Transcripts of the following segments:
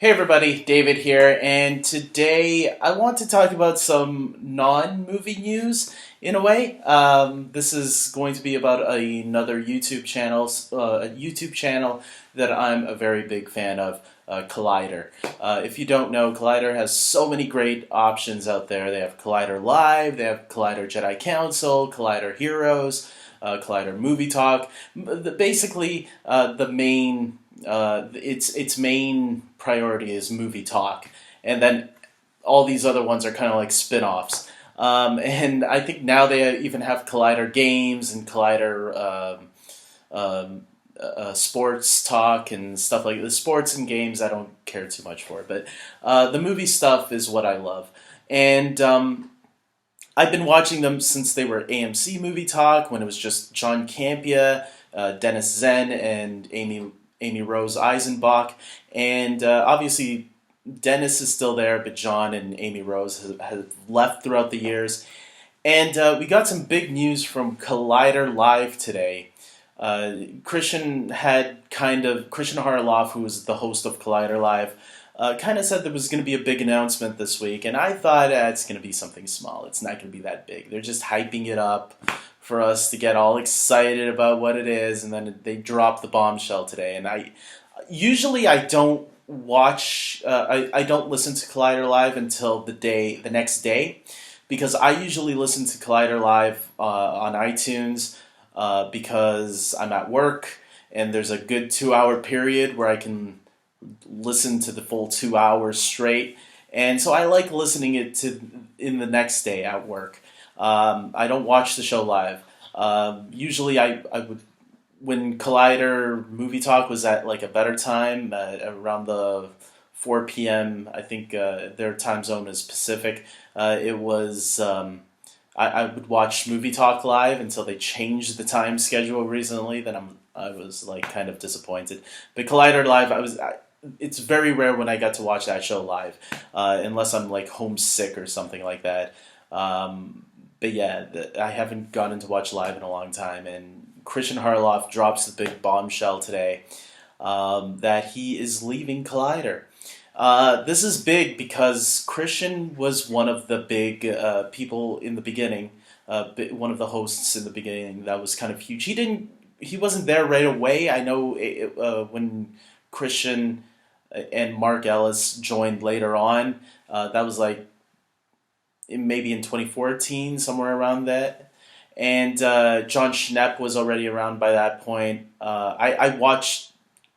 Hey everybody, David here, and today I want to talk about some non-movie news in a way. This is going to be about another YouTube channel that I'm a very big fan of, Collider. If you don't know, Collider has so many great options out there. They have Collider Live, they have Collider Jedi Council, Collider Heroes, Collider Movie Talk. Basically, the main its main priority is movie talk, and then all these other ones are kind of like spin-offs. And I think now they even have Collider Games and Collider sports talk and stuff like the sports and games. I don't care too much for, but the movie stuff is what I love, and I've been watching them since they were AMC Movie Talk when it was just John Campea, Dennis Zen, and Amy Rose Eisenbach, and obviously Dennis is still there, but John and Amy Rose have left throughout the years. And we got some big news from Collider Live today. Kristian Harloff, who was the host of Collider Live, kind of said there was going to be a big announcement this week, and I thought it's going to be something small. It's not going to be that big. They're just hyping it up for us to get all excited about what it is, and then they drop the bombshell today. And I don't watch, I don't listen to Collider Live until the next day, because I usually listen to Collider Live on iTunes because I'm at work, and there's a good 2 hour period where I can listen to the full 2 hours straight, and so I like listening it to in the next day at work. I don't watch the show live. Usually I would, when Collider Movie Talk was at like a better time, around the 4 p.m., I think their time zone is Pacific, it was, I would watch Movie Talk live until they changed the time schedule recently. Then I was like kind of disappointed. But Collider Live, it's very rare when I get to watch that show live, unless I'm like homesick or something like that. But yeah, I haven't gotten to watch live in a long time, and Kristian Harloff drops the big bombshell today that he is leaving Collider. This is big because Kristian was one of the big people in the beginning, one of the hosts in the beginning that was kind of huge. He wasn't there right away. I know when Kristian and Mark Ellis joined later on, that was like maybe in 2014, somewhere around that. And John Schnepp was already around by that point. I watched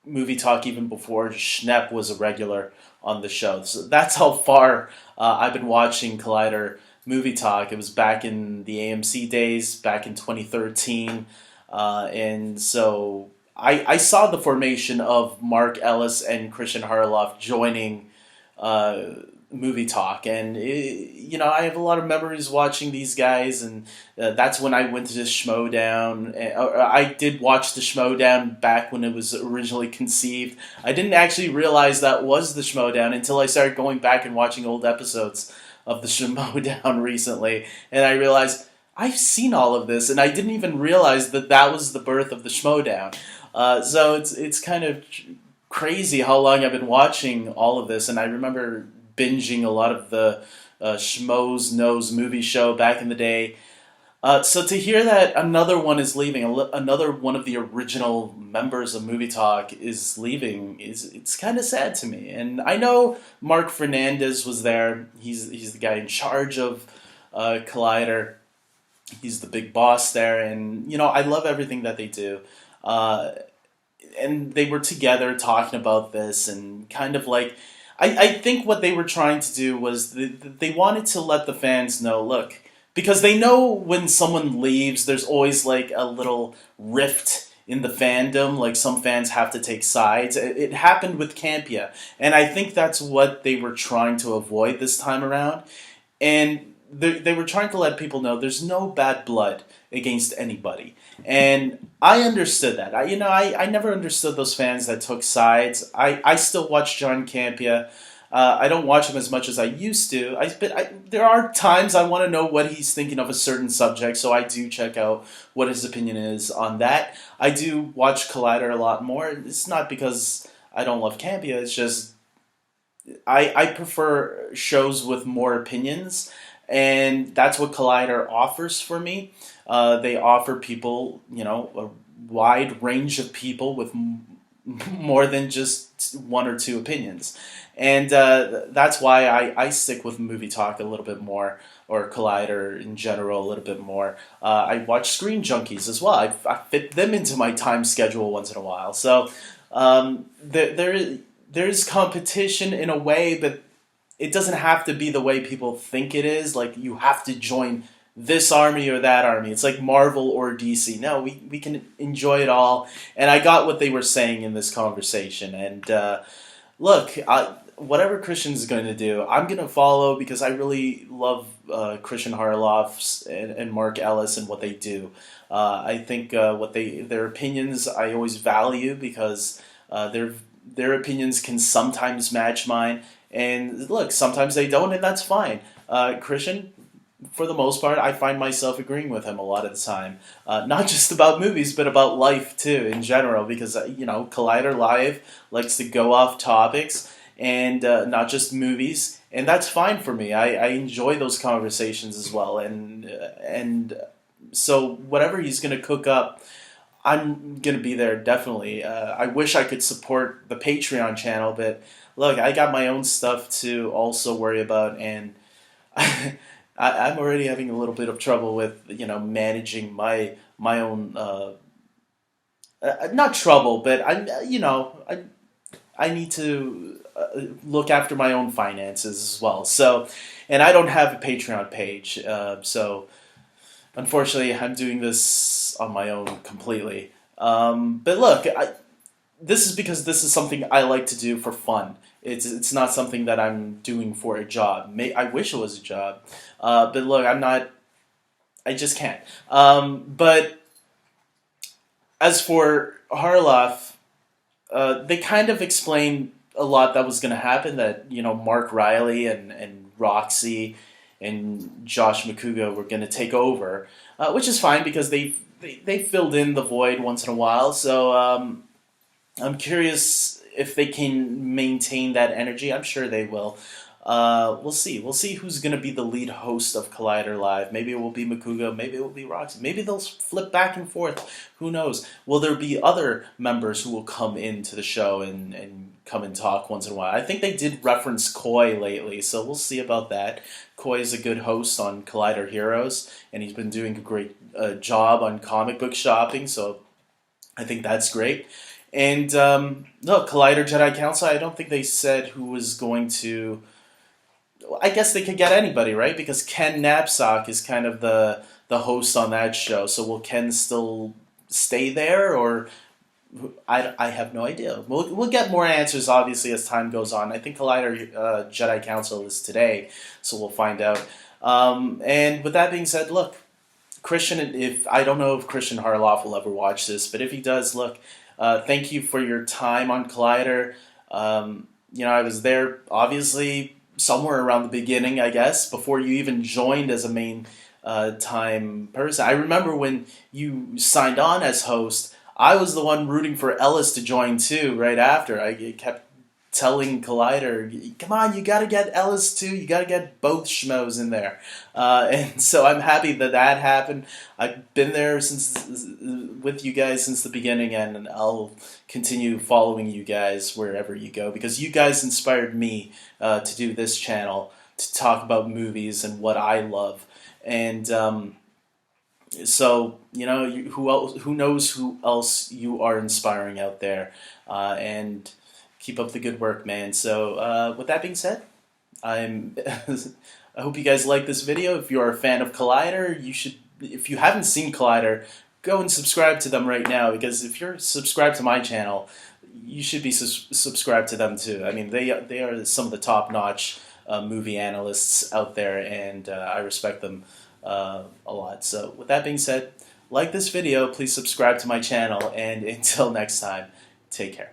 Movie Talk even before Schnepp was a regular on the show. So that's how far I've been watching Collider Movie Talk. It was back in the AMC days, back in 2013. And so I saw the formation of Mark Ellis and Kristian Harloff joining Movie Talk, and I have a lot of memories watching these guys, and that's when I went to the Schmodown. I did watch the Schmodown back when it was originally conceived. I didn't actually realize that was the Schmodown until I started going back and watching old episodes of the Schmodown recently, and I realized I've seen all of this, and I didn't even realize that was the birth of the Schmodown. So it's kind of crazy how long I've been watching all of this, and I remember binging a lot of the Schmoes Knows movie show back in the day. So to hear that another one is leaving, another one of the original members of Movie Talk is leaving, it's kind of sad to me. And I know Mark Fernandez was there. He's the guy in charge of Collider. He's the big boss there, and I love everything that they do. And they were together talking about this, and kind of like, I think what they were trying to do was they wanted to let the fans know, look, because they know when someone leaves, there's always like a little rift in the fandom, like some fans have to take sides. It happened with Campea, and I think that's what they were trying to avoid this time around. And they were trying to let people know there's no bad blood against anybody. And I understood that. I never understood those fans that took sides. I still watch John Campea. I don't watch him as much as I used to. There are times I want to know what he's thinking of a certain subject, so I do check out what his opinion is on that. I do watch Collider a lot more. It's not because I don't love Campea. It's just I prefer shows with more opinions, and that's what Collider offers for me. They offer people, a wide range of people with more than just one or two opinions. And that's why I stick with Movie Talk a little bit more, or Collider in general a little bit more. I watch Screen Junkies as well. I fit them into my time schedule once in a while. So there's competition in a way, but it doesn't have to be the way people think it is. Like, you have to join this army or that army. It's like Marvel or DC. No, we can enjoy it all. And I got what they were saying in this conversation. And look, whatever Kristian's going to do, I'm going to follow, because I really love Kristian Harloff and Mark Ellis and what they do. I think their opinions I always value, because their opinions can sometimes match mine. And look, sometimes they don't, and that's fine. Kristian, for the most part, I find myself agreeing with him a lot of the time. Not just about movies, but about life too, in general, because, Collider Live likes to go off topics, and not just movies, and that's fine for me. I enjoy those conversations as well, and so whatever he's going to cook up, I'm going to be there, definitely. I wish I could support the Patreon channel, but look, I got my own stuff to also worry about, and I'm already having a little bit of trouble with, managing my own, not trouble, but I need to look after my own finances as well. So, and I don't have a Patreon page, so unfortunately, I'm doing this on my own completely. But look, this is because this is something I like to do for fun. It's not something that I'm doing for a job. I wish it was a job, but look, I'm not. I just can't. But as for Harloff, they kind of explained a lot that was going to happen. That Mark Riley and Roxy and Josh McCouga were going to take over, which is fine, because they filled in the void once in a while. So I'm curious if they can maintain that energy. I'm sure they will. We'll see. We'll see who's going to be the lead host of Collider Live. Maybe it will be McCouga. Maybe it will be Roxy. Maybe they'll flip back and forth. Who knows? Will there be other members who will come into the show and come and talk once in a while? I think they did reference Koi lately, so we'll see about that. Koi is a good host on Collider Heroes, and he's been doing a great job on comic book shopping, so I think that's great. And no, Collider Jedi Council, I don't think they said who was going to. I guess they could get anybody, right? Because Ken Knapsack is kind of the host on that show. So will Ken still stay there, or I have no idea. We'll get more answers, obviously, as time goes on. I think Collider Jedi Council is today, so we'll find out. And with that being said, look, Kristian, I don't know if Kristian Harloff will ever watch this, but if he does, look, thank you for your time on Collider. I was there, obviously, somewhere around the beginning, I guess, before you even joined as a main time person. I remember when you signed on as host, I was the one rooting for Ellis to join too right after. I kept telling Collider, come on, you got to get Ellis too. You got to get both schmoes in there. And so I'm happy that happened. I've been there with you guys since the beginning, and I'll continue following you guys wherever you go, because you guys inspired me to do this channel, to talk about movies and what I love. And so, who knows who else you are inspiring out there. And keep up the good work, man. So with that being said, I hope you guys like this video. If you're a fan of Collider, you should. If you haven't seen Collider, go and subscribe to them right now, because if you're subscribed to my channel, you should be subscribed to them too. I mean, they are some of the top-notch movie analysts out there, and I respect them a lot. So with that being said, like this video, please subscribe to my channel, and until next time, take care.